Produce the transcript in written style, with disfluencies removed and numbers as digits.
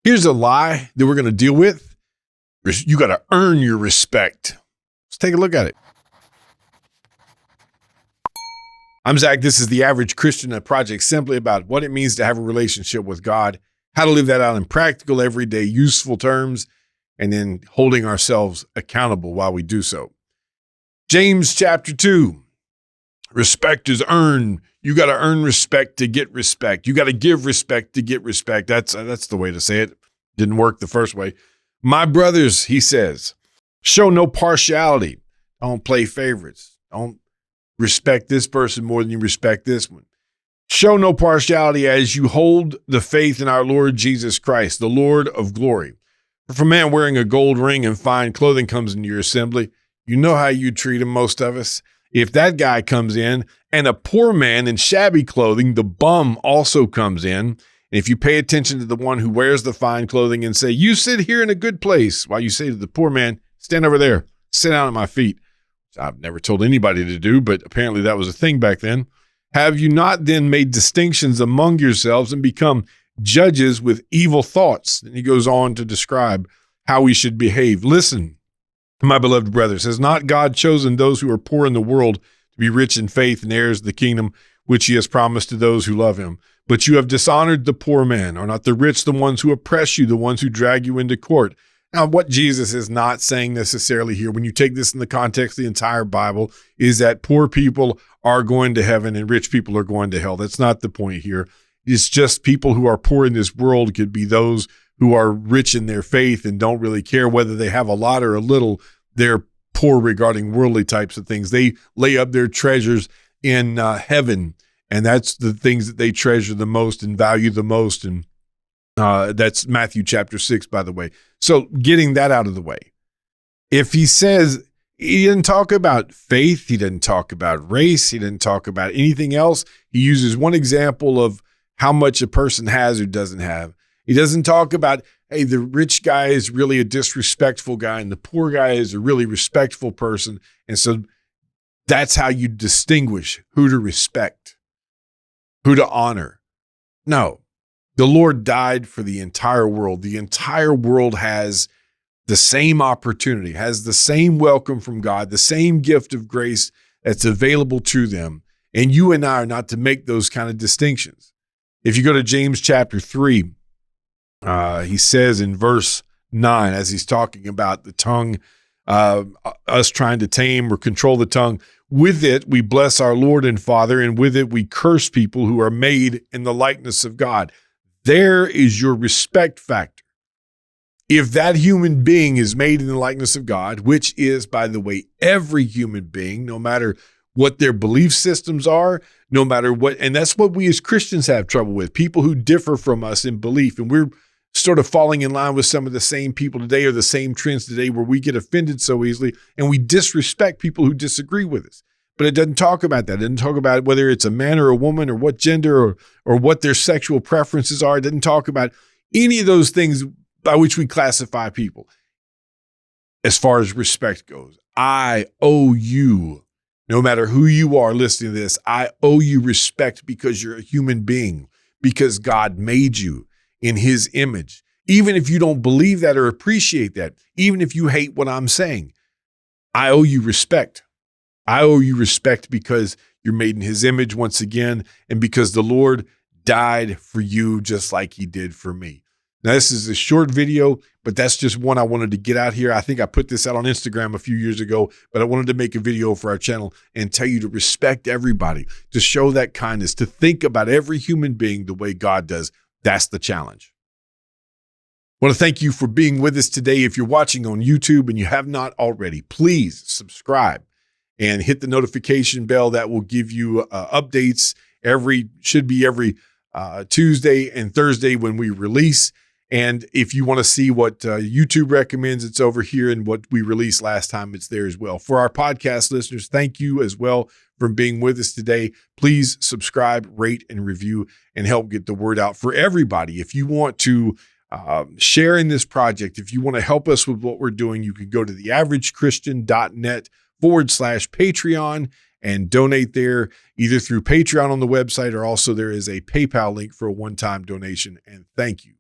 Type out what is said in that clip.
Here's a lie that we're going to deal with. You got to earn your respect. Let's take a look at it. I'm Zach. This is The Average Christian, a project simply about what it means to have a relationship with God, how to live that out in practical, everyday, useful terms, and then holding ourselves accountable while we do so. James chapter 2, respect is earned. You got to earn respect to get respect. You got to give respect to get respect. That's the way to say it. Didn't work the first way. My brothers, he says, show no partiality. Don't play favorites. Don't respect this person more than you respect this one. Show no partiality as you hold the faith in our Lord Jesus Christ, the Lord of glory. For if a man wearing a gold ring and fine clothing comes into your assembly, you know how you treat him, most of us. If that guy comes in and a poor man in shabby clothing, the bum also comes in. And if you pay attention to the one who wears the fine clothing and say, you sit here in a good place, while you say to the poor man, stand over there, sit down at my feet. I've never told anybody to do, but apparently that was a thing back then. Have you not then made distinctions among yourselves and become judges with evil thoughts? And he goes on to describe how we should behave. Listen, my beloved brothers, has not God chosen those who are poor in the world to be rich in faith and heirs of the kingdom, which he has promised to those who love him? But you have dishonored the poor man. Are not the rich the ones who oppress you, the ones who drag you into court? Now, what Jesus is not saying necessarily here, when you take this in the context of the entire Bible, is that poor people are going to heaven and rich people are going to hell. That's not the point here. It's just people who are poor in this world could be those who are rich in their faith and don't really care whether they have a lot or a little. They're poor regarding worldly types of things. They lay up their treasures in heaven, and that's the things that they treasure the most and value the most. And that's Matthew chapter 6, by the way. So getting that out of the way. If he says, he didn't talk about faith, he didn't talk about race, he didn't talk about anything else. He uses one example of how much a person has or doesn't have. He doesn't talk about, hey, the rich guy is really a disrespectful guy and the poor guy is a really respectful person. And so that's how you distinguish who to respect, who to honor. No. The Lord died for the entire world. The entire world has the same opportunity, has the same welcome from God, the same gift of grace that's available to them. And you and I are not to make those kind of distinctions. If you go to James chapter 3, he says in verse 9, as he's talking about the tongue, us trying to tame or control the tongue, with it we bless our Lord and Father, and with it we curse people who are made in the likeness of God. There is your respect factor. If that human being is made in the likeness of God, which is, by the way, every human being, no matter what their belief systems are, no matter what, and that's what we as Christians have trouble with, people who differ from us in belief. And we're sort of falling in line with some of the same people today or the same trends today where we get offended so easily and we disrespect people who disagree with us. But it doesn't talk about that. It doesn't talk about whether it's a man or a woman or what gender or what their sexual preferences are. It doesn't talk about any of those things by which we classify people. As far as respect goes, I owe you, no matter who you are listening to this, I owe you respect because you're a human being, because God made you in his image. Even if you don't believe that or appreciate that, even if you hate what I'm saying, I owe you respect. I owe you respect because you're made in his image once again, and because the Lord died for you just like he did for me. Now, this is a short video, but that's just one I wanted to get out here. I think I put this out on Instagram a few years ago, but I wanted to make a video for our channel and tell you to respect everybody, to show that kindness, to think about every human being the way God does. That's the challenge. I want to thank you for being with us today. If you're watching on YouTube and you have not already, please subscribe and hit the notification bell. That will give you updates every Tuesday and Thursday when we release. And if you want to see what YouTube recommends, it's over here, and what we released last time, it's there as well. For our podcast listeners, thank you as well for being with us today. Please subscribe, rate, and review, and help get the word out for everybody. If you want to share in this project, if you want to help us with what we're doing, you can go to theaveragechristian.net/Patreon and donate there, either through Patreon on the website, or also there is a PayPal link for a one-time donation. And thank you